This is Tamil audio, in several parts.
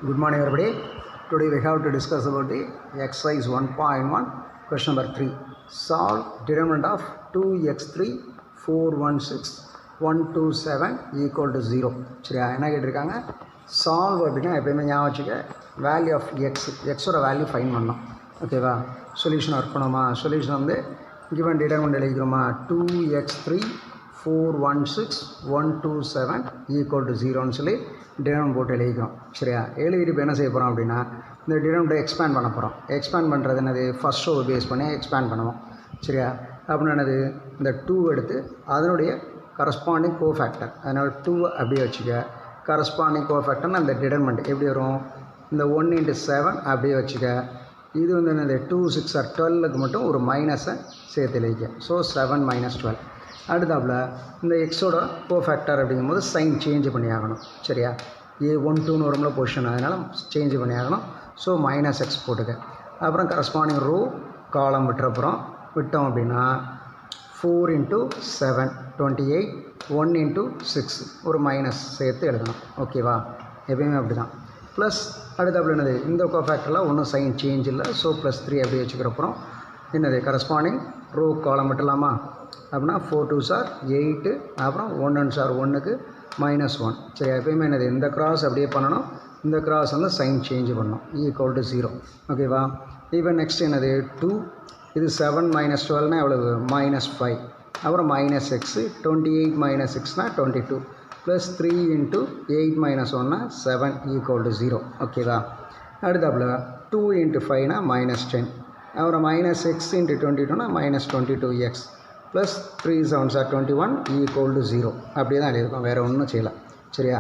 Good morning everybody. Today we have to discuss about the exercise 1.1 question number 3. Solve determinant of 2x3 416 127 equal to 0. சரியா என்ன கேட்டிருக்காங்க சால்வ் அப்படின்னா எப்பயுமே ஞாபகம் வச்சுக்க வேல்யூ ஆஃப் எக்ஸோட வேல்யூ ஃபைன் பண்ணோம் ஓகேவா சொல்யூஷன் ஒர்க் பண்ணுமா சொல்யூஷன் வந்து given determinant எழுதிக்கிறோமா 2x3 416 127 equal to 0ன்னு சொல்லி டிடர்மினன்ட் போட்டு எழுதிக்கிறோம் சரியா எழுதிட்டு இப்போ என்ன செய்ய போகிறோம் அப்படின்னா இந்த டிடர்மினன்ட்டை எக்ஸ்பேண்ட் பண்ண போகிறோம் எக்ஸ்பேண்ட் பண்ணுறது என்னது ஃபஸ்ட் ரோவை பேஸ் பண்ணி எக்ஸ்பேண்ட் பண்ணுவோம் சரியா அப்படின்னா என்னது இந்த 2 எடுத்து அதனுடைய கரஸ்பாண்டிங் கோஃபேக்டர் அதனால் 2 அப்படியே வச்சுக்க கரஸ்பாண்டிங் கோஃபேக்டர்னு அந்த டிடர்மினன்ட் எப்படி வரும் இந்த 1 × 7 அப்படியே வச்சுக்க இது வந்து என்னது 2 6 or 12க்கு மட்டும் ஒரு மைனஸை சேர்த்து எழுதிக்க ஸோ 7 - 12 அடுத்தாப்புல இந்த எக்ஸோட கோஃபேக்டர் அப்படிங்கும்போது சைன் சேஞ்ச் பண்ணி ஆகணும் சரியா A12ன்னு வரும்ல பொசிஷன் அதனால் சேஞ்ச் பண்ணி ஆகணும் ஸோ -x போட்டுக்க அப்புறம் கரஸ்பாண்டிங் ரோ காலம் விட்டோம் அப்படின்னா 4 × 7 28 1 × 6 ஒரு மைனஸ் சேர்த்து எழுதணும் ஓகேவா எப்பயுமே அப்படி தான் ப்ளஸ் அடுத்தாப்புல என்னது இந்த கோஃபேக்டரில் ஒன்றும் சைன் சேஞ்ச் இல்லை ஸோ +3 அப்படி வச்சுக்கிறப்பறம் என்னது கரஸ்பாண்டிங் ரோ காலம் விட்டலாமா அப்படின்னா 4 2s are 8 அப்புறம் 1 1s are 1க்கு -1 சரி எப்பயுமே என்னது இந்த கிராஸ் அப்படியே பண்ணணும் இந்த கிராஸ் வந்து சைன் சேஞ்ச் பண்ணணும் ஈக்குவல் டு 0 ஓகேவா இப்போ நெக்ஸ்ட் என்னது 2 இது 7 - 12னா எவ்வளவு -5 அப்புறம் -x 28 - 6னா 22 ப்ளஸ் 3 × 8 - 1னா 7 ஈக்குவல் டு 0 ஓகேவா அடுத்தாப்புல 2 × 5னா -10 அப்புறம் -x × 22னா -22x plus 3 7s are 21 equal to 0 அப்படியே தான் எழுதியிருக்கோம் வேறு ஒன்றும் செய்யலை சரியா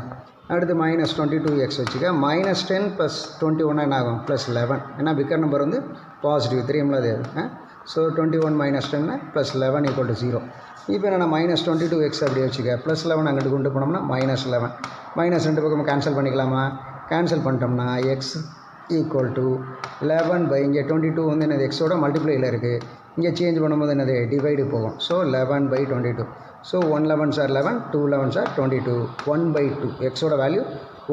அடுத்து -22x வச்சுக்க -10 + 21 என்ன ஆகும் +11 ஏன்னா பிக்கர் நம்பர் வந்து பாசிட்டிவ் தெரியும்ல அது ஸோ 21 - 10 +11 ஈக்குவல் டு 0 இப்போ என்ன -22x அப்படியே வச்சுக்க +11 அங்கிட்டு கொண்டு போனோம்னா -11 -2 பக்கம் கேன்சல் பண்ணிக்கலாமா கேன்சல் பண்ணிட்டோம்னா x ஈக்குவல் டு 11 இங்கே 22 வந்து என்னது எக்ஸோட மல்டிப்ளையில் இருக்குது இங்கே சேஞ்ச் பண்ணும்போது என்னது டிவைடு போகும் so 11/22 so 1 11s are 11 2 11s are 22 1/2 எக்ஸோட வேல்யூ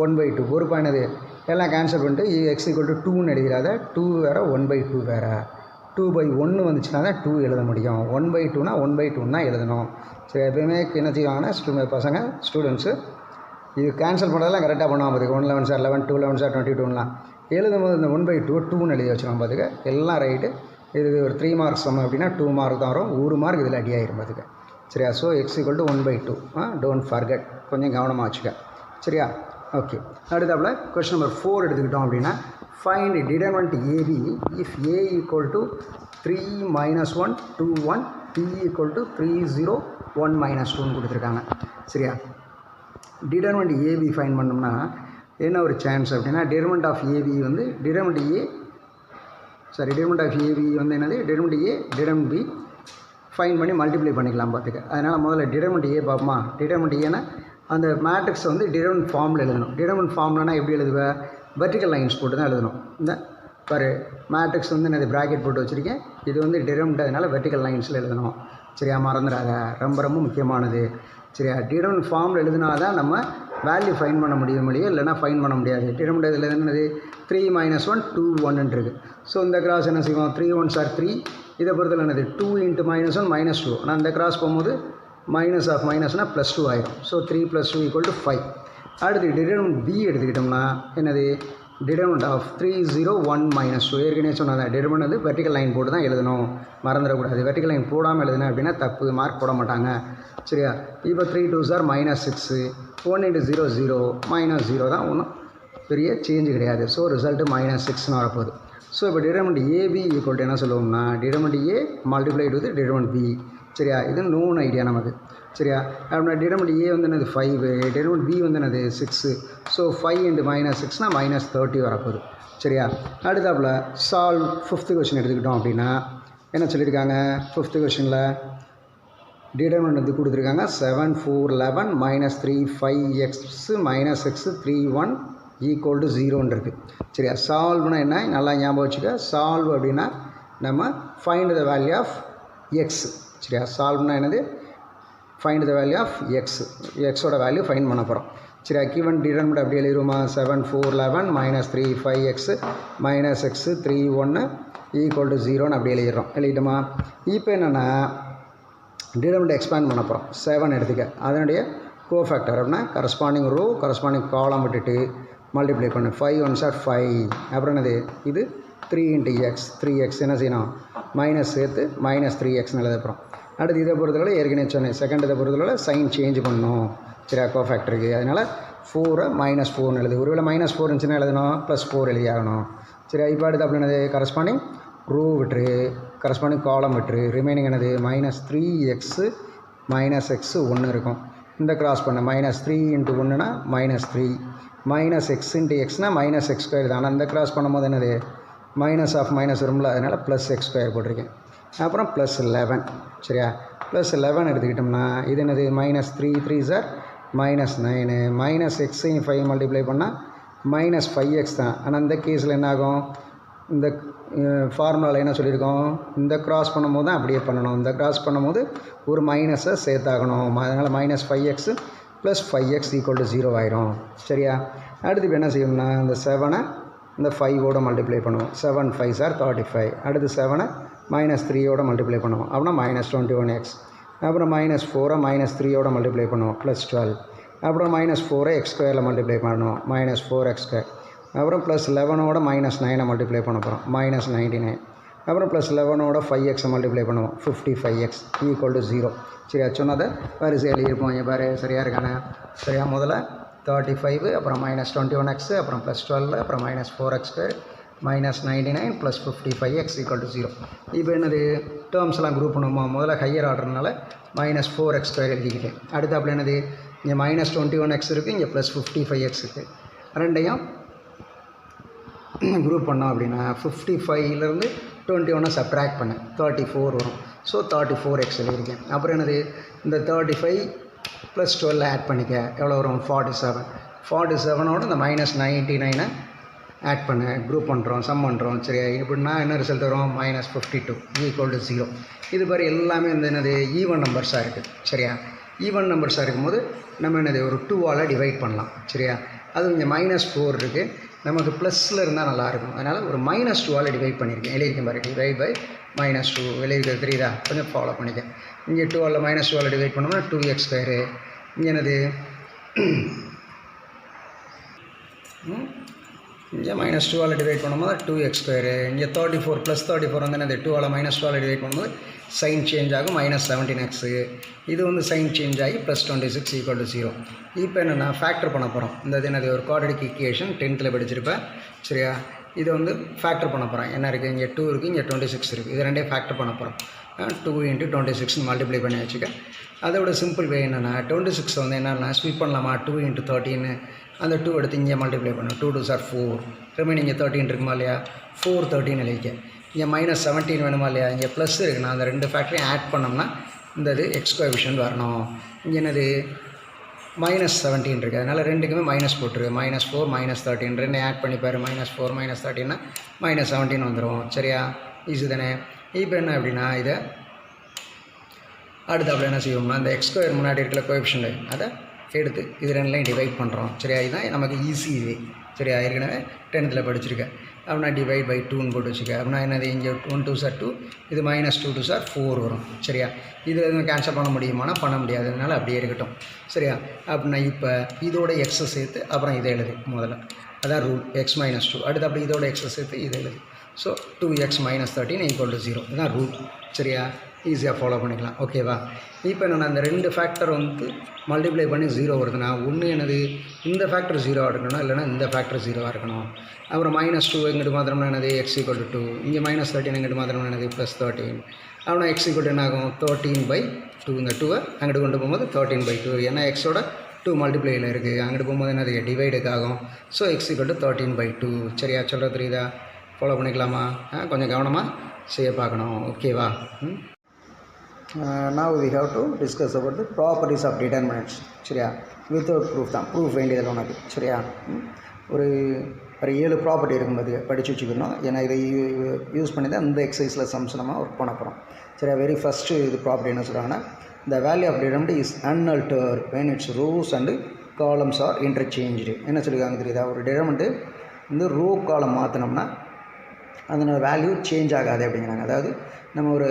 1/2 ஒரு பாயினது எல்லாம் கேன்சல் பண்ணிட்டு x ஈக்குவல் டு 2ன்னு எழுதிடாத 2 வேறு 1/2 வேறு 2/1 வந்துச்சுன்னா தான் 2 எழுத முடியும் 1/2னா 1/2 தான் எழுதணும் சரி எப்பயுமே என்ன செய்வாங்கன்னா பசங்க ஸ்டூடெண்ட்ஸு இது கேன்சல் பண்ணுறதெல்லாம் கரெக்டாக பண்ணுவாங்க பார்த்துக்க 1 11s are 11 2 11s are 22லாம் எழுதும்போது இந்த 1/2 2ன்னு எழுதி வச்சுருவாங்க பார்த்துக்க எல்லாம் ரைட்டு இது ஒரு 3 மார்க்ஸ் சம் அப்படின்னா 2 மார்க் தான் வரும் 1 மார்க் இதில் அடி ஆகிரும் பார்த்துக்க சரியா so x equal to 1/2 don't forget கொஞ்சம் கவனமாக வச்சுக்க சரியா ஓகே அடுத்தாப்புல கொஸ்டின் நம்பர் 4 எடுத்துக்கிட்டோம் அப்படின்னா find determinant AB if A equal to 3 - 1 2 1 B equal to 3 0 1 - 2ன்னு கொடுத்துருக்காங்க சரியா டிடர்மினன்ட் AB ஃபைண்ட் பண்ணோம்னா என்ன ஒரு சான்ஸ் அப்படின்னா டிடர்மினன்ட் ஆஃப் AB வந்து டிடர்மினன்ட் ஆஃப் AB வந்து என்னது determinant A determinant B fine பண்ணி மல்டிப்ளை பண்ணிக்கலாம் பார்த்துக்க அதனால் முதல்ல டிடர்மினன்ட் A பார்ப்போமா டிடர்மினன்ட் ஏன்னா அந்த மேட்ரிக்ஸ் வந்து டிடர்மினன்ட் ஃபார்மில் எழுதணும் டிடர்மினன்ட் ஃபார்ம்லனா எப்படி எழுதுவேன் வெர்டிக்கல் லைன்ஸ் போட்டு தான் எழுதணும் இந்த பாரு மேட்ரிக்ஸ் வந்து என்னது ப்ராக்கெட் போட்டு வச்சுருக்கேன் இது வந்து டிடர்மினன்ட் அதனால் வெர்டிக்கல் லைன்ஸில் எழுதணும் சரியா மறந்துடாத ரொம்ப ரொம்ப முக்கியமானது சரியா டிடர்மினன்ட் ஃபார்மில் எழுதினா தான் நம்ம வேல்யூ ஃபைன் பண்ண முடியும் இல்லையா இல்லைனா ஃபைன் பண்ண முடியாது டிடர்மினன்ட் இதில் என்னது 3 - 1 2 1 இருக்குது ஸோ இந்த கிராஸ் என்ன செய்வோம் 3 1s are 3 இதை பொறுத்தல என்னது 2 × -1 -2 ஆனால் இந்த கிராஸ் போகும்போது மைனஸ் ஆஃப் மைனஸ்னால் +2 ஆயிடும் ஸோ 3 + 2 = 5 அடுத்து டிடர்மினன்ட் B எடுத்துக்கிட்டோம்னா என்னது டிடர்மினன்ட் ஆஃப் 3 0 1 -2 ஏற்கனவே சொன்னதான் டிடர்மினன்ட் வந்து வெர்டிக்கல் லைன் போட்டு தான் எழுதணும் மறந்துடக்கூடாது வெர்டிக்கல் லைன் போடாமல் எழுதுனா அப்படின்னா தப்பு மார்க் போட மாட்டாங்க சரியா இப்போ 3 2s are -6 1 × 0 0 -0 தான் ஒன்றும் பெரிய சேஞ்சு கிடையாது ஸோ ரிசல்ட்டு -6ன்னு வரப்போகுது ஸோ இப்போ டிடர்மினன்ட் AB ஈக்குவல் டு என்ன சொல்லுவோம்னா determinant A multiplied with determinant B சரியா இது நோன் ஐடியா நமக்கு சரியா அப்படின்னா டிடர்மினன்ட் A வந்து என்னது 5 டிடர்மினன்ட் B வந்து என்னது 6 ஸோ 5 × -6னா -30 வரப்போகுது சரியா அடுத்தாப்புல சால்வ் 5th கொஸ்டின் எடுத்துக்கிட்டோம் அப்படின்னா என்ன சொல்லியிருக்காங்க 5th கொஸ்டினில் டிடர்மினன்ட் வந்து கொடுத்துருக்காங்க 7 4 11 -3 5x -x 3 1 ஈக்குவல் டு 0ன்னு இருக்குது சரியா சால்வ்னா என்ன நல்லா ஞாபகம் வச்சுக்க சால்வ் அப்படின்னா நம்ம find the value of X சரியா சால்வ்னா என்னது ஃபைண்ட் த வேல்யூ ஆஃப் எக்ஸோட வேல்யூ ஃபைண்ட் பண்ண போகிறோம் சரியா given determinant அப்படி எழுதிருமா 7 4 11 minus 3 5x minus x 3 1 equal to 0ன்னு அப்படி எழுதிட்டோமா. இப்போ என்னென்னா டிட்டர்மினண்ட் எக்ஸ்பேண்ட் பண்ண போகிறோம். 7 எடுத்துக்க, அதனுடைய கோஃபேக்டர் அப்படின்னா கரஸ்பாண்டிங் ரோ கரஸ்பாண்டிங் காலம் விட்டுட்டு மல்டிப்ளை பண்ணு. 5 1s are 5. அப்புறம் என்னது இது 3 into x 3x என்ன செய்யணும் மைனஸ் சேர்த்து மைனஸ் 3xன்னு எழுதப்போகிறோம். அடுத்து இதை பொறுத்தவரை ஏற்கனவே சொன்னேன், செகண்ட் இதை பொறுத்தவரை சைன் சேஞ்ச் பண்ணணும் சரியா கோஃபேக்டருக்கு. அதனால் 4 -4 எழுது. ஒருவேளை -4 இருந்துச்சுன்னா எழுதணும் +4 எழுதி ஆகணும் சரியா. இப்போ அடுத்து அப்படி என்னது கரஸ்பாண்டிங் ரோ விட்டுரு கரஸ்பாண்டிங் காலம் விட்டுரு. ரிமைனிங் என்னது -3x -x 1 இருக்கும். இந்த கிராஸ் பண்ண -3 × 1னா -3 -x × xனா -x² தான். ஆனால் இந்த கிராஸ் பண்ணும்போது என்னது மைனஸ் ஆஃப் மைனஸ் வரும்ல, அதனால் +x² போட்டிருக்கேன். அப்புறம் +11 சரியா. +11 எடுத்துக்கிட்டோம்னா இது என்னது -3 3s are -9 -x 5 மல்டிப்ளை பண்ணால் -5x தான். ஆனால் இந்த கேஸில் என்ன ஆகும், இந்த ஃபார்முலாவில் என்ன சொல்லியிருக்கோம், இந்த கிராஸ் பண்ணும்போது தான் அப்படியே பண்ணணும். இந்த கிராஸ் பண்ணும்போது ஒரு மைனஸை சேர்த்தாகணும். அதனால் -5x + 5x = 0 ஆயிரும் சரியா. அடுத்து இப்போ என்ன செய்யணும்னா இந்த 7ஐ இந்த 5ஓட மல்டிப்ளை பண்ணுவோம். 7 5s are 35. அடுத்து 7ஐ -3ஓட மல்டிப்ளை பண்ணுவோம். அப்படின்னா -21x. அப்புறம் -4ஐ -3ஓட மல்டிப்ளை பண்ணுவோம் +12. அப்புறம் -4ஐ x² மல்டிப்ளை பண்ணுவோம் -4x². அப்புறம் +11ஓட -9ஐ மல்டிப்ளை பண்ண போகிறோம் -99. அப்புறம் +11ஓட 5x மல்டிப்ளை பண்ணுவோம் 55x = 0 சரியா. சொன்னதை வரிசை எழுதியிருப்போம். இங்கே பாரு சரியாக இருக்கானே சரியா. முதல்ல 35 அப்புறம் -21x அப்புறம் +12 அப்புறம் -4x² -99 + 55x = 0. இப்போ என்னது டேர்ம்ஸ்லாம் குரூப் பண்ணுவோமா. முதல்ல ஹையர் ஆர்டர்னால -4x² எழுதிக்கிட்டேன். அடுத்து அப்படி என்னது இங்கே -21x இருக்குது, இங்கே +55x இருக்குது. ரெண்டையும் குரூப் பண்ணோம் அப்படின்னா 55லேருந்து 21 சப்ட்ராக்ட் பண்ண 34 வரும். ஸோ 34x எழுதியிருக்கேன். அப்புறம் என்னது இந்த 35 + 12 ஆட் பண்ணிக்க எவ்வளோ வரும் 47. 47ஓட இந்த -99ஐ ஆட் பண்ண குரூப் பண்ணுறோம் சம் பண்ணுறோம் சரியா. இப்படின்னா என்ன ரிசல்ட் வரும் -52 = 0. இது மாதிரி எல்லாமே இந்த என்னது ஈவன் நம்பர்ஸாக இருக்குது சரியா. ஈவன் நம்பர்ஸாக இருக்கும்போது நம்ம என்னது ஒரு 2ஆல் டிவைட் பண்ணலாம் சரியா. அது இங்கே -4 இருக்குது, நமக்கு ப்ளஸில் இருந்தால் நல்லாயிருக்கும். அதனால் ஒரு -2ஆல் டிவைட் பண்ணியிருக்கேன். எழுதியிருக்கேன் பாரு டிவைட் பை -2 எழுதியிருக்கிறது தெரியுதா, கொஞ்சம் ஃபாலோ பண்ணிக்க. இங்கே 2ஆல் -2ஆல் டிவைட் பண்ணோம்னா 2x². இங்கே என்னது இங்கே -2ஆல் டிவைட் பண்ணும்போது 2x². இங்கே 34 +34 வந்து என்னது 2ஆல் -2ஆல் டிவைட் பண்ணும்போது சைன் சேஞ்ச் ஆகும் -17x. இது வந்து சைன் சேஞ்ச் ஆகி +26 = 0. இப்போ என்னென்னா ஃபேக்டர் பண்ண போகிறோம். இந்த இது என்னது ஒரு குவாட்ரடிக் ஈக்குவேஷன் 10th படிச்சிருப்பேன் சரியா. இதை வந்து ஃபேக்டர் பண்ண போகிறோம். என்ன இருக்குது இங்கே 2 இருக்குது, இங்கே 26 இருக்குது. இது ரெண்டே ஃபேக்டர் பண்ண போகிறோம். 2 × 26 மல்டிப்ளை பண்ணி வச்சுக்க. அதோட சிம்பிள் வே என்னென்னா 26 வந்து என்னென்னா ஸ்பிட் பண்ணலாமா 2 × 13. அந்த 2 எடுத்து இங்கே மல்டிப்ளை பண்ணணும். 2 2s are 4. ரிமைனிங் இங்கே 13 இருக்குமா இல்லையா, 4 13 எழுதிக்க. இங்கே -17 வேணுமா இல்லையா, இங்கே ப்ளஸ் இருக்குண்ணா. அந்த ரெண்டு ஃபேக்டரையும் ஆட் பண்ணோம்னா இந்த இது எக்ஸ் கோஎஃபிஷியன்ட் வரணும். இங்கே என்னது -17 இருக்குது, அதனால் ரெண்டுக்குமே மைனஸ் போட்டுரு. -4 -13 ரெண்டு ஆட் பண்ணிப்பார். -4 -13னா -17 வந்துடும் சரியா. ஈஸி தானே. இப்போ என்ன அப்படின்னா இதை அடுத்தாப்புல என்ன செய்வோம்னா இந்த x² முன்னாடி இருக்கிற கோஎஃபிஷியன்ட் அதை எடுத்து இது ரெண்டுலையும் டிவைட் பண்ணுறோம் சரியா. இதுதான் நமக்கு ஈஸி இது சரியா. ஏற்கனவே 10th படிச்சிருக்கேன். அப்படின்னா டிவைட் பை 2ன்னு போட்டு வச்சுக்க. அப்படின்னா என்னது இங்கே 1 2s are 2, இது -2 2s are 4 வரும் சரியா. இதில் எதுவும் கேன்சல் பண்ண முடியுமானா பண்ண முடியாது, அதனால் அப்படியே இருக்கட்டும் சரியா. அப்படின்னா இப்போ இதோட எக்ஸை சேர்த்து அப்புறம் இதை எழுது முதல்ல, அதான் ரூல் x -2. அடுத்து அப்படி இதோட எக்ஸை சேர்த்து இதை எழுது. ஸோ 2x -13 = 0 இதுதான் ரூல் சரியா. ஈஸியாக ஃபாலோ பண்ணிக்கலாம் ஓகேவா. இப்போ என்னென்னா இந்த ரெண்டு ஃபேக்டர் வந்து மல்டிப்ளை பண்ணி 0 வருதுன்னா ஒன்று என்னது இந்த ஃபேக்டர் 0 இருக்கணும், இல்லைனா இந்த ஃபேக்டர் 0 இருக்கணும். அப்புறம் -2 எங்கிட்டு மாத்திரம்னா என்னது x = 2. இங்கே -13 எங்கிட்டு மாத்திரம்னா என்னது +13. அப்படின்னா x = என்ன ஆகும் 13/2. இந்த 2வை அங்கிட்டு கொண்டு போகும்போது 13/2. ஏன்னா எக்ஸோட 2 மல்டிப்ளையில் இருக்குது, அங்கிட்டு போகும்போது என்னது டிவைடுக்கு ஆகும். ஸோ x = 13/2 சரியா. சொல்கிறது தெரியுதா, ஃபாலோ பண்ணிக்கலாமா. கொஞ்சம் கவனமாக செய்ய பார்க்கணும் ஓகேவா. Now we have to discuss about the properties of determinants சரியா. வித்தவுட் ப்ரூஃப் தான், ப்ரூஃப் வேண்டியதில் உனக்கு சரியா. ஒரு 7 ப்ராப்பர்ட்டி இருக்கும்போது படித்து வச்சுக்கணும். ஏன்னா இதை யூஸ் பண்ணி தான் இந்த எக்ஸசைஸில் சம்ஸ் நம்ம ஒர்க் பண்ண போகிறோம் சரியா. வெரி ஃபஸ்ட்டு இது ப்ராப்பர்ட்டி என்ன சொல்கிறாங்கன்னா the value of determinant is unaltered when its rows and columns are interchange. என்ன சொல்லியிருக்காங்க தெரியுதா? ஒரு டிடர்மெண்ட்டு வந்து ரோ காலம் மாற்றினோம்னா அதனோட வேல்யூ சேஞ்ச் ஆகாது அப்படிங்கிறாங்க. அதாவது நம்ம ஒரு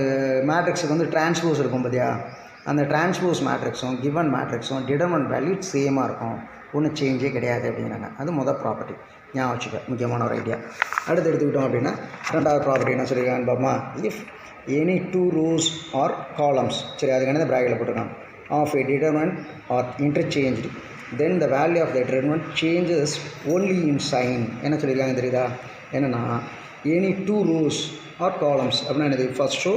மேட்ரிக்ஸுக்கு வந்து டிரான்ஸ்போஸ் இருக்கும் பார்த்தியா, அந்த டிரான்ஸ்போஸ் மேட்ரிக்ஸும் கிவன் மேட்ரிக்ஸும் டிடர்மெண்ட் வேல்யூ சேமாக இருக்கும், ஒன்றும் சேஞ்சே கிடையாது அப்படிங்கிறாங்க. அது மொதல் ப்ராப்பர்ட்டி, ஞாபகம் வச்சுக்க, முக்கியமான ஒரு ஐடியா. அடுத்து எடுத்துக்கிட்டோம் அப்படின்னா ரெண்டாவது ப்ராப்பர்ட்டி என்ன சொல்லியிருக்காங்க பாப்பா? If any 2 rows R columns, சரி அதுக்கான ப்ராக்கெட்டில் போட்டிருக்காங்க, of a determinant are interchanged, then the value of the determinant changes only in sign. என்ன சொல்லியிருக்காங்க தெரியுதா? என்னென்னா எனி 2 rows ஆர் காலம்ஸ் அப்படின்னா என்னது? First row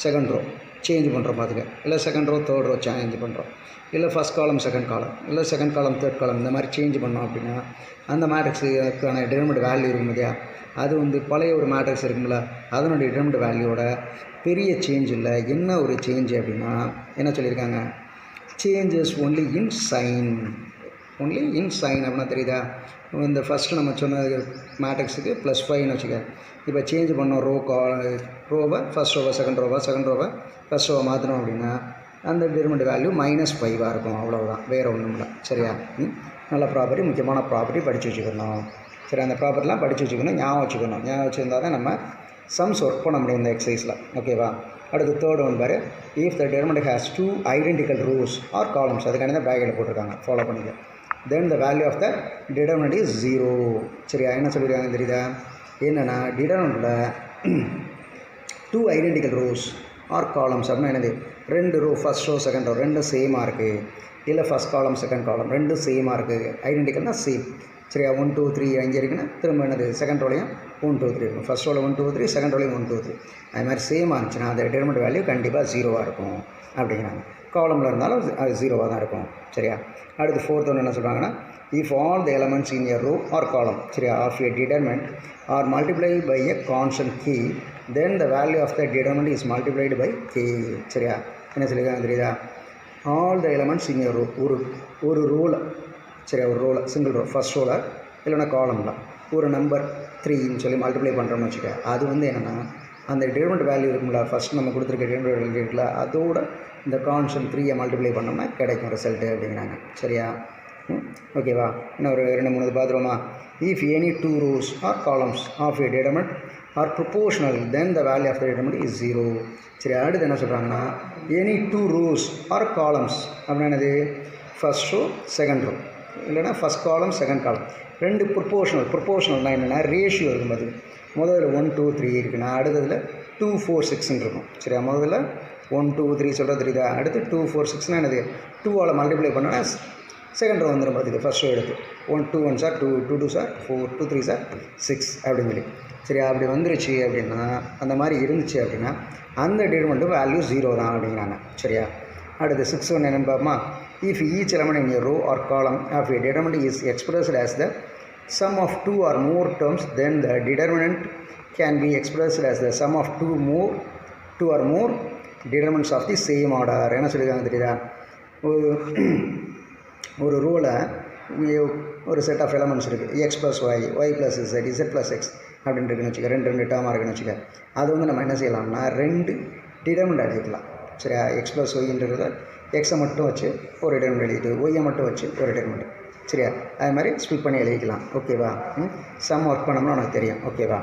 second row change பண்ணுறோம் பார்த்துக்க, இல்லை second row third row change பண்ணுறோம், இல்லை ஃபஸ்ட் காலம் செகண்ட் காலம், இல்லை செகண்ட் காலம் தேர்ட் காலம், இந்த மாதிரி சேஞ்ச் பண்ணோம் அப்படின்னா அந்த மேட்ரிக்ஸுக்கான டிடர்மெண்ட் வேல்யூ இருக்கும் இல்லையா, அது வந்து பழைய ஒரு மேட்ரிக்ஸ் இருக்கும்ல அதனுடைய டிடர்மெண்ட் வேல்யூவோட பெரிய சேஞ்ச் இல்லை. என்ன ஒரு சேஞ்சு அப்படின்னா என்ன சொல்லியிருக்காங்க? Changes only in sign. Only in sign அப்படின்னா தெரியுதா? இந்த ஃபஸ்ட்டு நம்ம சொன்ன மேட்ரிக்ஸுக்கு +5ன்னு வச்சுக்க, இப்போ சேஞ்ச் பண்ணோம் ரோவை ஃபஸ்ட் ரோவை செகண்ட் ரோவை ஃபஸ்ட் ரோவை மாற்றினோம் அப்படின்னா அந்த டிடர்மெண்ட் வேல்யூ -5 இருக்கும், அவ்வளோதான், வேறு ஒன்றும் இல்லை. சரியா? நல்ல ப்ராப்பர்ட்டி, முக்கியமான ப்ராப்பர்ட்டி படித்து வச்சுக்கணும். சரி, அந்த ப்ராப்பர்ட்டிலாம் படித்து வச்சுக்கணும், ஞாபகம் வச்சுக்கணும். ஞாபகம் வச்சுருந்தா தான் நம்ம சம்ஸ் ஒர்க் பண்ண முடியும் இந்த எக்ஸசைஸில். ஓகேவா? அடுத்து தேர்ட் ஒன் பாரு, if the determinant has 2 identical rows R columns, அதுக்கான தான் ப்ராக்கெட்டில் போட்டிருக்காங்க, ஃபாலோ பண்ணிக்க. Then the value of the determinant is 0. சரியா? என்ன சொல்லியிருக்காங்க தெரியுதா? என்னென்னா டிடர்மெண்ட்டில் 2 identical rows ஆர் காலம்ஸ் அப்படின்னா என்னது? 2 row first row second row ரெண்டும் சேமாக இருக்குது, இல்லை ஃபஸ்ட் காலம் செகண்ட் காலம் ரெண்டும் சேமாக இருக்குது. ஐடென்டிக்கல்னால் சேம். சரியா? 1 2 3 அங்கே இருக்குன்னா திரும்ப என்னது? செகண்ட் ரோலையும் 1 2 3 இருக்கும், ஃபஸ்ட் ரோவில் 1 2 3, செகண்ட் ரோலையும் 1 2 3. அது மாதிரி சேமாக இருந்துச்சுன்னா அந்த டிடர்மெண்ட் வேல்யூ கண்டிப்பாக 0 இருக்கும் அப்படிங்கிறாங்க. காலமில் இருந்தாலும் அது 0 தான் இருக்கும். சரியா? அடுத்து ஃபோர்த் ஒன்று என்ன சொல்கிறாங்கன்னா, if all the elements in a row or column, சரியா, of a determinant are multiplied by a constant K, then the value of the determinant is multiplied by K. சரியா? என்ன சொல்லியிருக்காங்க தெரியுதா? All the elements in a row, ஒரு ரோவில், சரியா, ஒரு ரோவில் சிங்கிள் ரோ ஃபஸ்ட் ரோவில் இல்லைன்னா காலமில் ஒரு நம்பர் 3ன்னு சொல்லி மல்டிப்ளை பண்ணுறோம்னு வச்சுக்க, அது வந்து என்னென்னா அந்த டிடர்மெண்ட் வேல்யூ இருக்கும்ல, ஃபஸ்ட் நம்ம கொடுத்துருக்க டிடர்மெண்ட் வேல்யூ இருக்குல்ல, அதோட இந்த கான்ஸ்டன்ட் 3யை மல்டிப்ளை பண்ணோம்னா கிடைக்கும் ரிசல்ட்டு அப்படிங்கிறாங்க. சரியா? ஓகேவா? இன்னும் ஒரு 2-3 பார்த்துருவோமா? If any 2 rows R columns of a determinant are proportional, then the value of the determinant is 0. சரி, அடுத்து என்ன சொல்கிறாங்கன்னா, எனி 2 rows ஆர் காலம்ஸ் அப்படின்னா என்னது? ஃபஸ்ட் ரோ செகண்ட் ரோ இல்லைனா ஃபஸ்ட் காலம் செகண்ட் காலம் ரெண்டு ப்ரொப்போர்ஷனல்னால் என்னென்னா ரேஷியோ இருக்கும். அது முதல்ல 1 2 3 இருக்குன்னா அடுத்ததில் 2 4 6ன்னு இருக்கும். சரியா? முதல்ல 1 2 3 சொல்கிறது தெரியுதா? அடுத்து 2 4 6னா என்னது? 2ஆல் மல்டிப்ளை பண்ணோன்னா செகண்ட் ரோ வந்துடும். பார்த்துக்கு ஃபஸ்ட் ரோ எடுத்து 1 2 1 சார் 2 2 2 சார் 4 2 3 சார் 6 அப்படின்னு சொல்லி. சரியா? அப்படி வந்துருச்சு அப்படின்னா அந்த மாதிரி இருந்துச்சு அப்படின்னா அந்த டிடர்மெண்ட்டு வேல்யூ 0 தான் அப்படிங்கிறாங்க. சரியா? அடுத்து 6 ஒன்று என்னென்னு பார்ப்போமா? If each element in a row or column of a determinant is expressed as the sum of 2 or more terms, then the determinant can be expressed as the sum of 2 or more determinants of the same order. என்ன சொல்லியிருக்காங்க தெரியுதா? ஒரு ரோவில் ஒரு செட் ஆஃப் எலமெண்ட்ஸ் இருக்குது, x + y, y + z, z + x அப்படின்னு இருக்குன்னு வச்சுக்க, ரெண்டு டேர்மாக இருக்குன்னு வச்சுக்க. அது வந்து நம்ம என்ன செய்யலாம்னா 2 டிடர்மெண்ட் எழுதிக்கலாம். சரியா? x + yன்றத எக்ஸை மட்டும் வச்சு ஒரு டிடர்மெண்ட் எழுதிட்டு ஒய்யை மட்டும் வச்சு ஒரு டிடர்மெண்ட். சரியா? அது மாதிரி ஸ்பிளிட் பண்ணி எழுதிக்கலாம். ஓகேவா? சம் ஒர்க் பண்ணோம்னா உனக்கு தெரியும். ஓகேவா?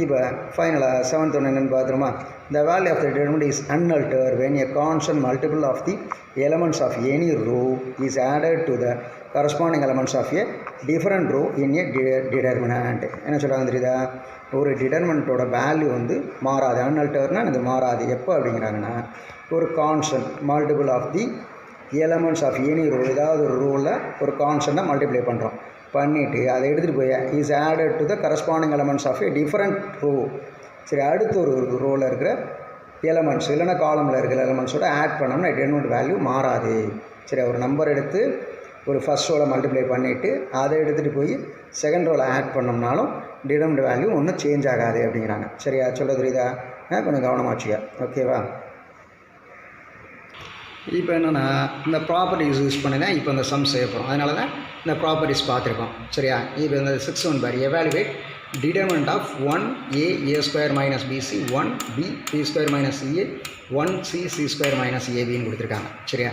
இப்போ ஃபைனலாக 7th ஒன்று என்னென்னு பார்த்துருமா? The value of the determinant is unaltered when a constant multiple of the elements of any row is added to the corresponding elements of a different row in a determinant. என்ன சொல்கிறாங்க தெரியுதா? ஒரு டிடர்மெண்ட்டோட வேல்யூ வந்து மாறாது. அன்அல்டர்னால் அது மாறாது. எப்போ அப்படிங்கிறாங்கன்னா ஒரு constant multiple of the elements of any row, ஏதாவது ஒரு ரோவில் ஒரு கான்ஸ்டண்ட்டாக மல்டிப்ளை பண்ணுறோம், பண்ணிவிட்டு அதை எடுத்துகிட்டு போய் is added to the corresponding elements of a different row. சரி, அடுத்த ஒரு ரோவில் இருக்கிற எலமெண்ட்ஸ் இல்லைன்னா காலமில் இருக்கிற எலமெண்ட்ஸோட ஆட் பண்ணோம்னா டிடர்மெண்ட் வேல்யூ மாறாது. சரி, ஒரு நம்பர் எடுத்து ஒரு ஃபஸ்ட் ரோவில் மல்டிப்ளை பண்ணிவிட்டு அதை எடுத்துகிட்டு போய் செகண்ட் ரோவில் ஆட் பண்ணோம்னாலும் டிடர்மெண்ட் வேல்யூ ஒன்றும் சேஞ்ச் ஆகாது அப்படிங்கிறாங்க. சரியா? சொல்ல தெரியுதா? கொஞ்சம் கவனமாக வச்சுக்க. ஓகேவா? இப்போ என்னென்னா இந்த ப்ராப்பர்ட்டிஸ் யூஸ் பண்ணி தான் இப்போ இந்த சம் செய்ய போகிறோம். அதனால தான் இந்த ப்ராப்பர்ட்டிஸ் பார்த்துருக்கோம். சரியா? இப்போ இந்த 6 one bar evaluate determinant of 1a a square minus bc 1b b square minus ca 1c c square minus ab ன்னு கொடுத்துருக்காங்க. சரியா,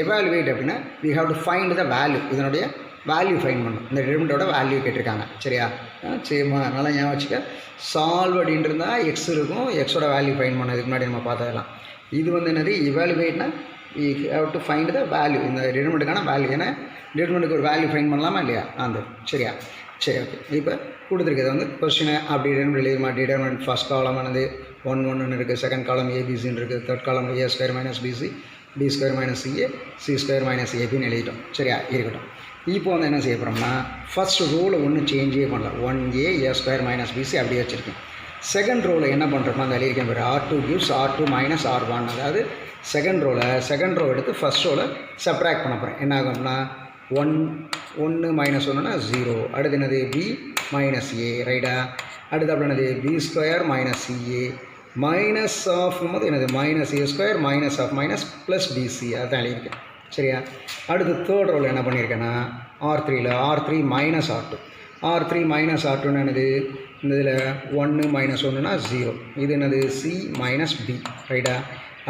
எவாலுவேட் அப்படின்னா we have to find the value, இதனுடைய வேல்யூ ஃபைன் பண்ணணும். இந்த டிடர்மினண்டோட வேல்யூ கேட்டிருக்காங்க. சரியா, சரிம்மா நல்லா ஞாபகம் வச்சுக்க. சால்வ் அப்படின்ட்டு இருந்தால் எக்ஸ் இருக்கும், எக்ஸோட வேல்யூ ஃபைன் பண்ண இதுக்கு முன்னாடி நம்ம பார்த்ததெல்லாம். இது வந்து என்னது இவாலுவேட்னா we have to find the value, இந்த டிடர்மினண்ட்டுக்கான வேல்யூ. ஏன்னா டிடர்மினண்ட்டுக்கு ஒரு வேல்யூ ஃபைன் பண்ணலாமா இல்லையா அந்த. சரியா, சரி ஓகே. இப்போ கொடுத்துருக்கிறது வந்து கொஸ்டினை அப்படி எழுதுமா. டிடர்மினண்ட் ஃபஸ்ட் காலம் ஆனது 1 1 இருக்குது, செகண்ட் காலம் ஏபிசின்னு இருக்குது, third column A square minus BC B square minus CA C square minus ஏபின்னு எழுதிட்டோம். சரியா, இருக்கட்டும். இப்போ வந்து என்ன செய்ய போகிறோம்னா ஃபஸ்ட் ரோவில் ஒன்றும் சேஞ்சே பண்ணல. 1a A square minus BC அப்படியே வச்சுருக்கேன். செகண்ட் ரோவில் என்ன பண்ணுறோம்னா அந்த எழுதியிருக்கேன் பேர் R2 gives R2 minus R1. அதாவது செகண்ட் ரோ எடுத்து ஃபஸ்ட் ரோவில் சப்ராக்ட் பண்ண போகிறேன். என்ன ஆகும்னா 1 மைனஸ் 1னா 0. அடுத்து என்னது b மைனஸ் ஏ, ரைட்டா. அடுத்து அப்படி என்னது B square minus CA minus of போது என்னது minus A square minus of minus plus BC, அதுதான் எழுதியிருக்கேன். சரியா, அடுத்து தேர்ட் ரோவில் என்ன பண்ணியிருக்கேன்னா R3 மைனஸ் R2 மைனஸ் R2ன்னு என்னது இந்த இதில் 1 மைனஸ் 1னா 0. இது என்னது சி மைனஸ் பி, ரைட்டா.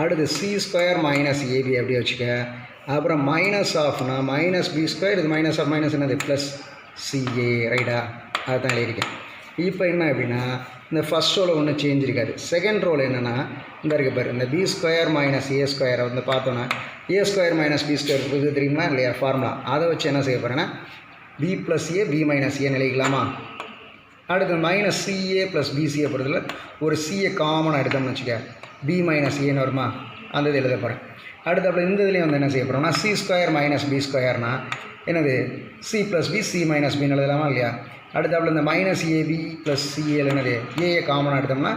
அடுத்து சி ஸ்கொயர் மைனஸ் ஏபி அப்படியே வச்சுக்க. அப்புறம் மைனஸ் ஆஃப்னா மைனஸ் பி ஸ்கொயர், இது மைனஸ் ஆஃப் மைனஸ் என்னது ப்ளஸ் சிஏ, ரைட்டா. அதுதான் எழுதியிருக்கேன். இப்போ என்ன அப்படின்னா இந்த ஃபஸ்ட் ரோவில் ஒன்றும் சேஞ்ச் இருக்காது. செகண்ட் ரோவில் என்னென்னா இந்த இருக்க பாரு, இந்த பி ஸ்கொயர் மைனஸ் ஏ ஸ்கொயரை வந்து பார்த்தோன்னா ஏ ஸ்கொயர் மைனஸ் பி ஸ்கொயர் இது தெரியுமா இல்லையா ஃபார்முலா. அதை வச்சு என்ன செய்ய போகிறேன்னா B plus A B minus ஏன்னு எழுதிக்கலாமா. அடுத்து மைனஸ் சிஏ ப்ளஸ் பிசிஏ பொறுத்தல ஒரு சிஏ காமனாக எடுத்தோம்னு வச்சுக்க, பி மைனஸ் ஏன்னு வருமா, அந்த இது எழுத போகிறேன். அடுத்து அப்படி இந்த இதுலேயும் வந்து என்ன செய்ய போகிறோம்னா சி ஸ்கொயர் மைனஸ் பி ஸ்கொயர்னா என்னது C plus B C minus பின்னு எழுதலாமா இல்லையா. அடுத்தாப்புல இந்த மைனஸ் ஏபி ப்ளஸ் சிஏல என்னது ஏஏ காமனாக எடுத்தோம்னா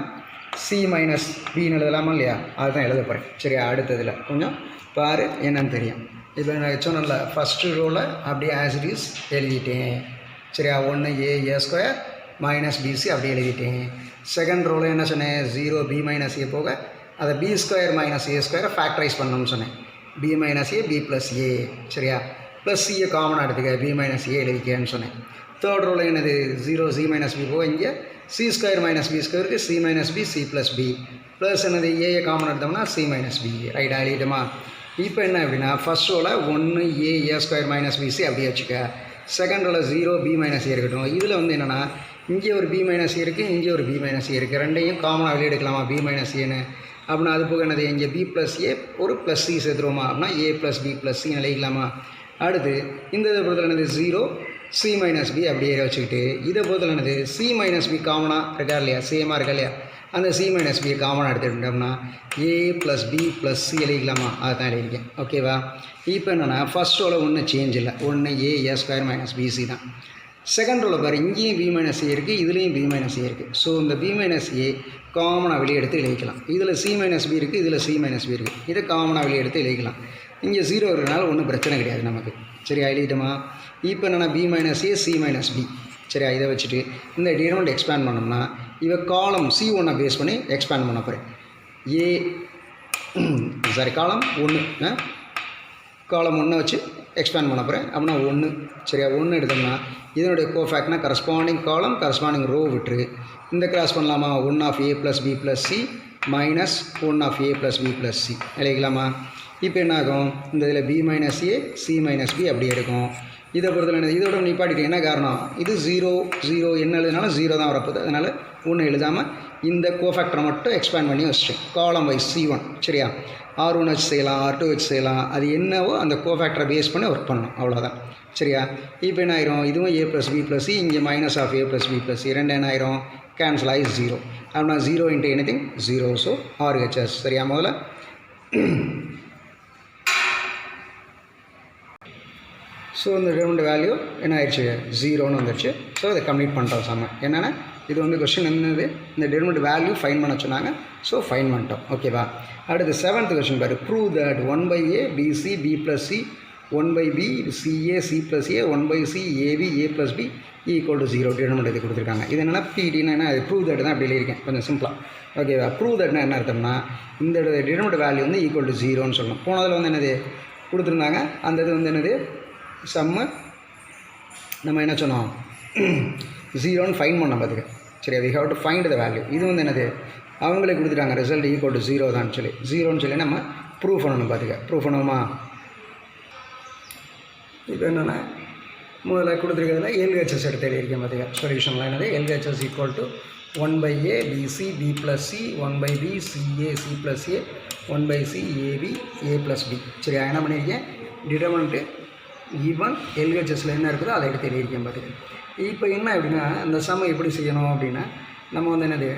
சி மைனஸ் பின்னு எழுதலாமா இல்லையா, அதுதான் எழுத போகிறேன். சரியா, அடுத்ததில் கொஞ்சம் பாரு என்னன்னு தெரியும். இப்போ நான் சொன்னல ஃபஸ்ட்டு ரோவில் அப்படியே ஆஸ் இட் இஸ் எழுதிட்டேன். சரியா, 1a A square minus BC அப்படியே எழுதிட்டேன். செகண்ட் ரோவில் என்ன சொன்னேன் 0 பி மைனஸ் ஏ போக அதை பி ஸ்கொயர் மைனஸ் ஏ ஸ்கொயரை ஃபேக்டரைஸ் பண்ணணும்னு சொன்னேன். B minus A B plus A, சரியா, ப்ளஸ் சிஏ காமனாக எடுத்துக்க பி மைனஸ் ஏ எழுதிக்கேன்னு சொன்னேன். தேர்ட் ரோவில் என்னது 0 சி மைனஸ் பி போக இங்கே சி ஸ்கொயர் மைனஸ் பி ஸ்கொயருக்கு C minus B C plus B plus என்னது ஏஏ காமன் எடுத்தோம்னா சி மைனஸ் பி, ரைட்டா எழுதிட்டோமா. இப்போ என்ன அப்படின்னா ஃபஸ்ட் ரோவில் 1a A square minus BC அப்படியே வச்சுக்க. செகண்ட் ரோவில் 0 பி மைனஸ் ஏ இருக்கட்டும். இதில் வந்து என்னென்னா இங்கே ஒரு பி மைனஸ் ஏ இருக்குது, இங்கே ஒரு பி மைனஸ் ஏ இருக்குது, ரெண்டையும் காமனாக வெளியே எடுக்கலாமா பி மைனஸ் ஏன்னு. அப்படின்னா அது போக என்னது இங்கே பி ப்ளஸ் ஏ ஒரு ப்ளஸ் சி சேர்த்துருவோமா, அப்படின்னா ஏ ப்ளஸ் பி ப்ளஸ் சி எழுதிக்கலாமா. அடுத்து இந்த இதை பொறுத்தல என்னது 0 சி மைனஸ் பி அப்படியே வச்சுக்கிட்டு இதை பொறுத்தல என்னது சி மைனஸ் பி காமனாக இருக்கா இல்லையா, சேமாக இருக்கா இல்லையா, அந்த சி மைனஸ் பியை காமனாக எடுத்துக்கிட்டோம்னா ஏ ப்ளஸ் பி ப்ளஸ் சி எழுதிக்கலாமா, அதுதான் எழுதியிருக்கேன். ஓகேவா. இப்போ என்னென்னா ஃபஸ்ட் ரோவில் ஒன்றும் சேஞ்ச் இல்லை, 1a A square minus PC தான். செகண்ட் ரோவில் பாரு இங்கேயும் பி மைனஸ் ஏ இருக்குது, இதுலேயும் பி மைனஸ் ஏ இருக்குது. ஸோ இந்த பி மைனஸ் ஏ காமனாக வெளியே எடுத்து எழுதிக்கலாம். இதில் சி மைனஸ் பி இருக்குது, இதில் சி மைனஸ் பி இருக்குது, இதை காமனாக வெளியே எடுத்து எழுதிக்கலாம். இங்கே 0 இருக்கிறனால ஒன்றும் பிரச்சனை கிடையாது நமக்கு. சரியா, எழுதிட்டோமா. இப்போ என்னென்னா B minus A C minus B. சரியா, இதை வச்சுட்டு இந்த டிடர்மினண்ட் எக்ஸ்பேண்ட் பண்ணோம்னா இவ காலம் C1 பேஸ் பண்ணி எக்ஸ்பேண்ட் பண்ண போகிறேன். காலம் 1 காலம் 1 வச்சு எக்ஸ்பேண்ட் பண்ண போகிறேன். அப்படின்னா 1. சரியா, 1 எடுத்தோம்னா இதனுடைய கோஃபேக்ட்னா கரஸ்பாண்டிங் காலம் கரஸ்பாண்டிங் ரோ விட்டுரு. இந்த கிராஸ் பண்ணலாமா 1 of A plus B plus C minus 1 of A plus B plus C எழுதிக்கலாமா. இப்போ என்ன ஆகும் இந்த இதில் B minus A C minus B அப்படி எடுக்கும். இதை பொறுத்தல இதோட நிப்பாட்டிட்டு என்ன காரணம் இது 0 என்ன எழுதினாலும் 0 தான் வரப்போகுது. அதனால் 1 எழுதாமல் இந்த கோஃபேக்டரை மட்டும் எக்ஸ்பேண்ட் பண்ணி வச்சிட்டேன். காலம் வைஸ் C1. சரியா, R1 வச்சு செய்யலாம், R2 வச்சு செய்யலாம், அது என்னவோ அந்த கோஃபேக்டரை பேஸ் பண்ணி ஒர்க் பண்ணணும், அவ்வளோதான். சரியா, இப்போ என்ன ஆயிரும் இதுவும் A plus B plus C இங்கே minus of A plus B plus C ரெண்டு என்ன ஆயிரும் கேன்சல் ஆகி 0. அப்படின்னா 0 இன்ட்டு எனிதிங் 0. So RHS. சரியா, முதல்ல ஸோ இந்த டிடர்மினண்ட் வேல்யூ என்ன ஆயிடுச்சு 0ன்னு வந்துடுச்சு. ஸோ இதை கம்ப்ளீட் பண்ணுறோம் சம்ம. என்னென்னா இது வந்து கொஸ்டின் என்னது இந்த டிடர்மினண்ட் வேல்யூ ஃபைன் பண்ண சொன்னாங்க. ஸோ ஃபைன் பண்ணிட்டோம். ஓகேவா. அடுத்து 7th கொஸ்டின் பாரு. Prove that 1/a bc b plus c 1/b ca c plus a 1/c ab a plus b equal to 0 determinant இது கொடுத்துருக்காங்க. இது என்னென்னா பிடினா என்ன அது ப்ரூவ் தட் தான் அப்படி எழுதியிருக்கேன் கொஞ்சம் சிம்பிளாக. ஓகேவா. ப்ரூவ் தட்னா என்ன அர்த்தம்னா இந்த டிடர்மினண்ட் வேல்யூ வந்து ஈக்குவல் டு 0ன்னு சொல்லணும். போனதில் வந்து என்னது கொடுத்துருந்தாங்க அந்த இது வந்து என்னது சம்மு நம்ம என்ன சொன்னோம் ஜீரோன்னு ஃபைன் பண்ண பார்த்துக்க. சரியா, we have to find the value. இது வந்து என்னது, அவங்களே கொடுத்துட்டாங்க ரிசல்ட் ஈக்குவல் டு 0 தான் சொல்லி, 0ன்னு சொல்லி நம்ம ப்ரூவ் பண்ணணும் பார்த்துக்க. ப்ரூவ் பண்ணுவோமா? இப்போ என்னென்னா முதல்ல கொடுத்துருக்கிறதுல எல்ஹெச்எஸ் எடுத்து எழுதியிருக்கேன் பார்த்துக்க. சொல்யூஷனில் என்னது, LHS equal to 1/a bc b + c 1/b ca c + a 1/c ab a + b. சரியா, என்ன பண்ணியிருக்கேன், டிட்டர்மினன்ட்டு ஈவன் எல்ஹெச்எஸில் என்ன இருக்குதோ அதை எடுத்து எழுதியிருக்கேன் பார்த்துக்க. இப்போ என்ன அப்படின்னா, இந்த சம்மை எப்படி செய்யணும் அப்படின்னா, நம்ம வந்து என்னது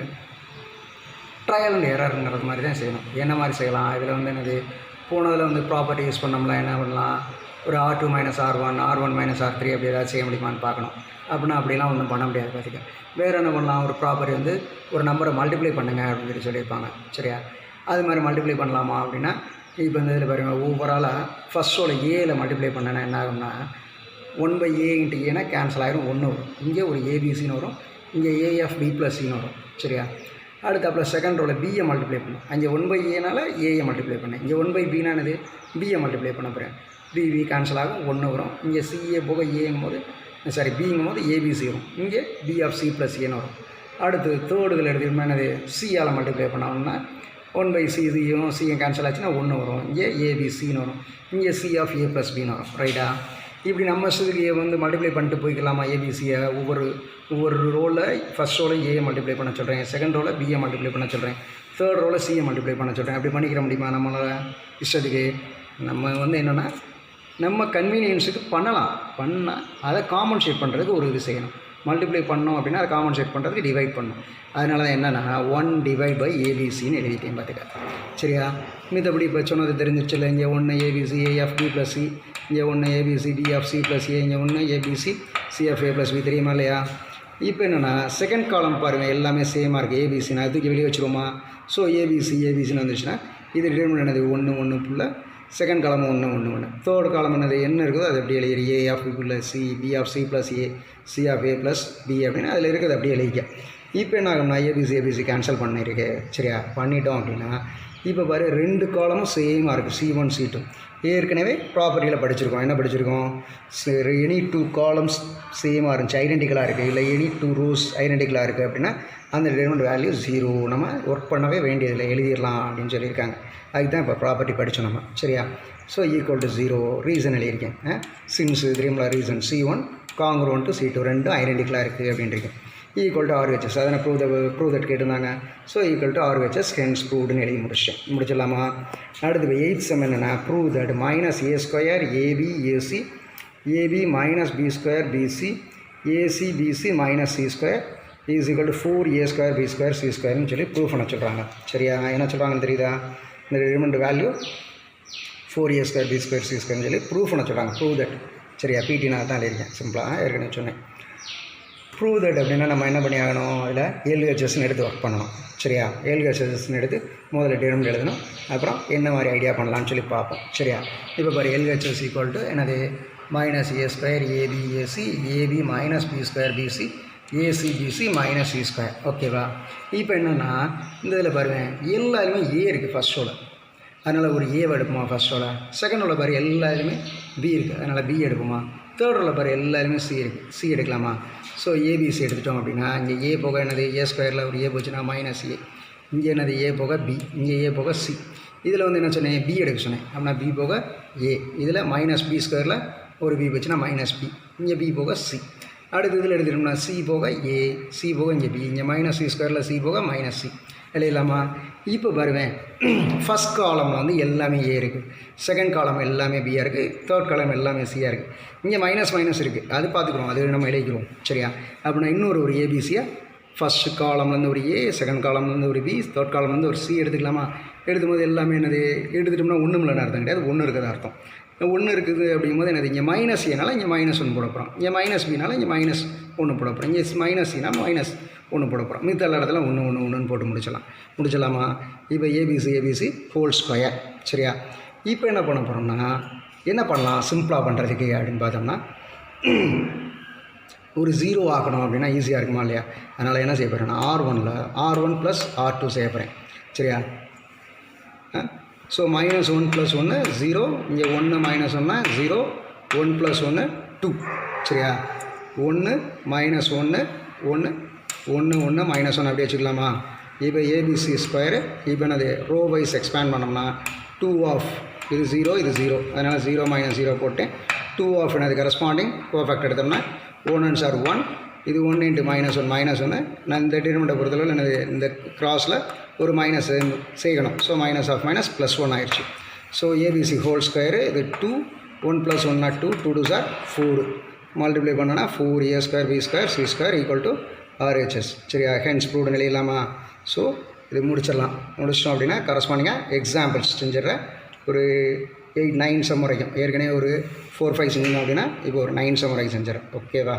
ட்ரையல் அண்ட் எரருங்கிறது மாதிரி தான் செய்யணும். என்ன மாதிரி செய்யலாம், இதில் வந்து என்னது போனதில் வந்து ப்ராப்பர்ட்டி யூஸ் பண்ணோம்னா என்ன பண்ணலாம், ஒரு R2 - R1 R1 - R3 அப்படி ஏதாவது செய்ய முடியுமான்னு பார்க்கணும். அப்படின்னா அப்படிலாம் ஒன்றும் பண்ண முடியாது பார்த்துக்க. வேறு என்ன பண்ணலாம், ஒரு ப்ராப்பர்ட்டி வந்து ஒரு நம்பரை மல்டிப்ளை பண்ணுங்க அப்படின்னு சொல்லியிருப்பாங்க. சரியா, அது மாதிரி மல்டிப்ளை பண்ணலாமா அப்படின்னா, இப்போ இந்த இதில் பாருங்கள், ஓவராலாக ஃபஸ்ட்டோட ஏல மல்டிப்ளை பண்ணனா என்ன ஆகும்னா 1/a × ஏன்னா கேன்சல் ஆகிரும், 1 வரும். இங்கே ஒரு ஏபிசின்னு வரும், இங்கே AFB + Cன்னு வரும். சரியா, அடுத்தாப்புல செகண்ட் ரோவில் பியை மல்டிப்ளை பண்ணும். அங்கே 1/aனால ஏயை மல்டிப்ளை பண்ணேன். இங்கே 1/bனா என்னது, பியை மல்டிப்ளை பண்ண போகிறேன். பிபி கேன்சல் ஆகும், 1 வரும். இங்கே சிஏ போக ஏங்கும் போது பிங்கும் போது ஏபிசி வரும். இங்கே B(c + Aன்னு வரும். அடுத்து தேர்டுகள் எடுத்துக்கிட்டோம்னா என்னது, சியால் மல்டிப்ளை பண்ணோம்னா 1/c சியும் கேன்சல் ஆச்சுன்னா 1 வரும். இங்கே ஏபிசின்னு வரும். இங்கே C(a + Bன்னு வரும். ரைட்டா, இப்படி நம்ம இஷ்டத்துக்கு வந்து மல்டிப்ளை பண்ணிட்டு போய்க்கலாமா ஏபிசியை. ஒவ்வொரு ரோவில் ஃபஸ்ட் ரோவில் ஏயை மல்டிப்ளை பண்ண சொல்கிறேன், செகண்ட் ரோவில் பியை மல்டிப்ளை பண்ண சொல்கிறேன், தேர்ட் ரோவில் சியை மல்டிப்ளை பண்ண சொல்கிறேன். அப்படி பண்ணிக்கிற முடியுமா நம்மளால் இஷ்டத்துக்கு? நம்ம வந்து என்னென்னா நம்ம கன்வீனியன்ஸுக்கு பண்ணால் அதை காம்பன்சேட் பண்ணுறதுக்கு ஒரு இது செய்யணும். மல்டிப்ளை பண்ணோம் அப்படின்னா அதை காம்பன்சேட் பண்ணுறதுக்கு டிவைட் பண்ணணும். அதனால தான் என்னென்னா 1/ABC எழுதிட்டேன் பார்த்துக்க. சரியா, மித்தபடி இப்போ சொன்னது தெரிஞ்சிச்சுல, இங்கே 1 ABC AFB + C, இங்கே 1 ABC DFC + A, இங்கே 1 ABC CFA + B தெரியுமா இல்லையா? இப்போ என்னென்னா செகண்ட் காலம் பாருங்கள், எல்லாமே சேமாக இருக்குது. ஏபிசி நான் இதுக்கு வெளியே வச்சுருவோமா? ஸோ ஏபிசின்னு வந்துச்சுன்னா இது டிட்டர்மினன்ட் என்னது 1 1 புள்ள, செகண்ட் காலம் 1 1 1. தேர்ட் காலம் என்னது என்ன இருக்குதோ அது எப்படி எழுதி AFB + C BC + A CA + B அப்படின்னு அதில் இருக்கிறது அப்படியே எழுதிக்க. இப்போ என்ன ஆகும்னா ஏபிசி கேன்சல் பண்ணியிருக்கு. சரியா, பண்ணிட்டோம் அப்படின்னா இப்போ பாரு 2 காலமும் சேமாக இருக்குது, C1 C2. ஏற்கனவே ப்ராப்பர்ட்டியில் படிச்சிருக்கோம். என்ன படிச்சிருக்கோம், எனி 2 காலம்ஸ் சேமாக இருந்துச்சு, ஐடென்டிக்கலாக இருக்குது, இல்லை எனி 2 ரோஸ் ஐடென்டிக்கலாக இருக்குது அப்படின்னா அந்த டிட்டர்மினன்ட் வேல்யூ 0. நம்ம ஒர்க் பண்ணவே வேண்டியதில்லை, எழுதிடலாம் அப்படின்னு சொல்லியிருக்காங்க. அதுக்கு தான் இப்போ ப்ராப்பர்ட்டி படித்தோம் நம்ம. சரியா, ஸோ ஈக்குவல் டு 0 ரீசன் எழுதியிருக்கேன். சின்ஸ் தெரியுங்களா, reason C1 congruent to C2 ரெண்டும் ஐடென்டிக்கலாக இருக்குது அப்படின்ட்டு ஈக்குவல் டு RHS. அதனை ப்ரூவ் தட் கேட்டிருந்தாங்க. So equal to RHS hence ப்ரூவ்டுன்னு எழுதி முடிச்சிடலாமா? அடுத்து இப்போ 8th சம் என்னென்னா, prove that -a² AB AC AB - B² BC AC BC - C² is equal to 4a² b² c²ன்னு சொல்லி ப்ரூவ் பண்ண சொல்கிறாங்க. சரியா, என்ன சொல்கிறாங்கன்னு தெரியுதா? இந்த டிட்டர்மினன்ட் வேல்யூ 4a² b² c²ன்னு சொல்லி ப்ரூவ் பண்ண சொல்கிறாங்க. Prove that. சரியா, பிடி நான் தான் எழுதியிருக்கேன், சிம்பிளாக ஏற்கனவே சொன்னேன். ப்ரூவ் தட் அப்படின்னா நம்ம என்ன பண்ணி ஆகணும், அதில் எல்ஹெச்எஸ்ன்னு எடுத்து ஒர்க் பண்ணணும். சரியா, எல்ஹெச்எஸ்ன்னு எடுத்து முதல்ல டிட்டர்மினன்ட் எழுதணும், அப்புறம் என்ன மாதிரி ஐடியா பண்ணலான்னு சொல்லி பார்ப்போம். சரியா, இப்போ பாரு எல்ஹெச்எஸ் ஈக்குவல் டு என்னது -a² ABAC AB - B² BC ACBC - C². ஓகேவா? இப்போ என்னென்னா இந்த இதில் பாருங்கள் எல்லாருமே ஏ இருக்குது ஃபஸ்ட் ரோவில், அதனால் ஒரு ஏவை எடுப்போமா ஃபஸ்ட் ரோவில். செகண்ட் ரோவில் பாரு எல்லாருமே பி இருக்குது, அதனால் பி எடுப்போமா. தேர்ட் ரோவில் பாரு எல்லாருமே சி இருக்குது, சி எடுக்கலாமா. ஸோ ஏபிசி எடுத்துட்டோம் அப்படின்னா இங்கே ஏ போக என்னது A² ஒரு ஏ போச்சுன்னா -A, இங்கே என்னது ஏ போக பி, இங்கே ஏ போக சி. இதில் வந்து என்ன சொன்னேன், பி எடுக்க சொன்னேன். அப்படின்னா பி போக ஏ, இதில் -B² ஒரு பி போச்சுன்னா -B, இங்கே பி போக சி. அடுத்து இதில் எடுத்துட்டோம்னா சி போக ஏ, சி போக இங்கே பி, இங்கே -C² சி போக -C எழுதலாமா. இப்போ பாருவேன் ஃபஸ்ட் காலமில் வந்து எல்லாமே ஏ இருக்குது, செகண்ட் காலம் எல்லாமே பியாக இருக்குது, தேர்ட் காலம் எல்லாமே சியாக இருக்குது. இங்கே மைனஸ் இருக்குது, அது பார்த்துக்குறோம், அது நம்ம எழுதிக்கிறோம். சரியா, அப்படின்னா இன்னொரு ஏபிசியை ஃபஸ்ட் காலம்லேருந்து ஒரு ஏ, செகண்ட் காலம்லேருந்து ஒரு பி, தேர்ட் காலம்லேருந்து ஒரு சி எடுத்துக்கலாமா. எடுத்தும்போது எல்லாமே என்னது எடுத்துட்டோம்னா ஒன்றும் இல்லைன்னு அர்த்தம் கிடையாது, ஒன்று இருக்கிறது அர்த்தம். 1 இருக்குது அப்படிங்கும்போது என்னது இங்கே -ஏனால இங்கே -1 போட போகிறோம், இங்கே -பினால இங்கே -1 போட போகிறோம், இங்கே -சினா -1 போட போகிறோம். மித்த எல்லா இடத்துல 1 1 1ன்னு போட்டு முடிச்சலாமா. இப்போ ஏபிசி ஹோல் ஸ்கொயர். சரியா, இப்போ என்ன பண்ண போகிறோம்னா என்ன பண்ணலாம் சிம்பிளாக பண்ணுறதுக்கு அப்படின்னு பார்த்தோம்னா ஒரு 0 ஆக்கணும் அப்படின்னா ஈஸியாக இருக்குமா இல்லையா. அதனால் என்ன செய்ய போகிறேன்னா R1 + R2 செய்ய போகிறேன். சரியா, ஸோ -1 + 1 0, இங்கே 1 - 1 0, 1 + 1 2. சரியா, 1 -1 1 1 1 -1 அப்படியே வச்சுக்கலாமா? இப்போ ஏபிசி ஸ்கொயரு இப்போ என்னது ரோ வைஸ் எக்ஸ்பேண்ட் பண்ணோம்னா 2 ஆஃப் இது 0 இது 0 அதனால் 0 - 0 போட்டேன் 2 ஆஃப் என்னது கரஸ்பாண்டிங் கோஃபேக்ட் எடுத்தோம்னா 1 and 1 இது 1 × -1 நான் இந்த டிட்டர்மினண்ட்டை பொறுத்தளவு என்னது இந்த கிராஸில் ஒரு மைனஸ் செய்யணும். ஸோ -(-) ஆயிடுச்சு. ஸோ ஏபிசி ஹோல் ஸ்கொயரு இது 2 1 + 1 = 2 2 2 4 மல்டிப்ளை பண்ணோன்னா 4a² b² c² = RHS. சரியா? Hence proved நிலையில்லாமா? ஸோ இது முடிச்சிட்டோம் அப்படின்னா கரஸ்பாண்டிங்காக எக்ஸாம்பிள்ஸ் செஞ்சிடறேன். ஒரு 8 9 சம் வரைக்கும் ஏற்கனவே ஒரு 4 5 செஞ்சோம் அப்படின்னா இப்போ ஒரு 9 சம் வரைக்கும் செஞ்சிடறேன். ஓகேவா?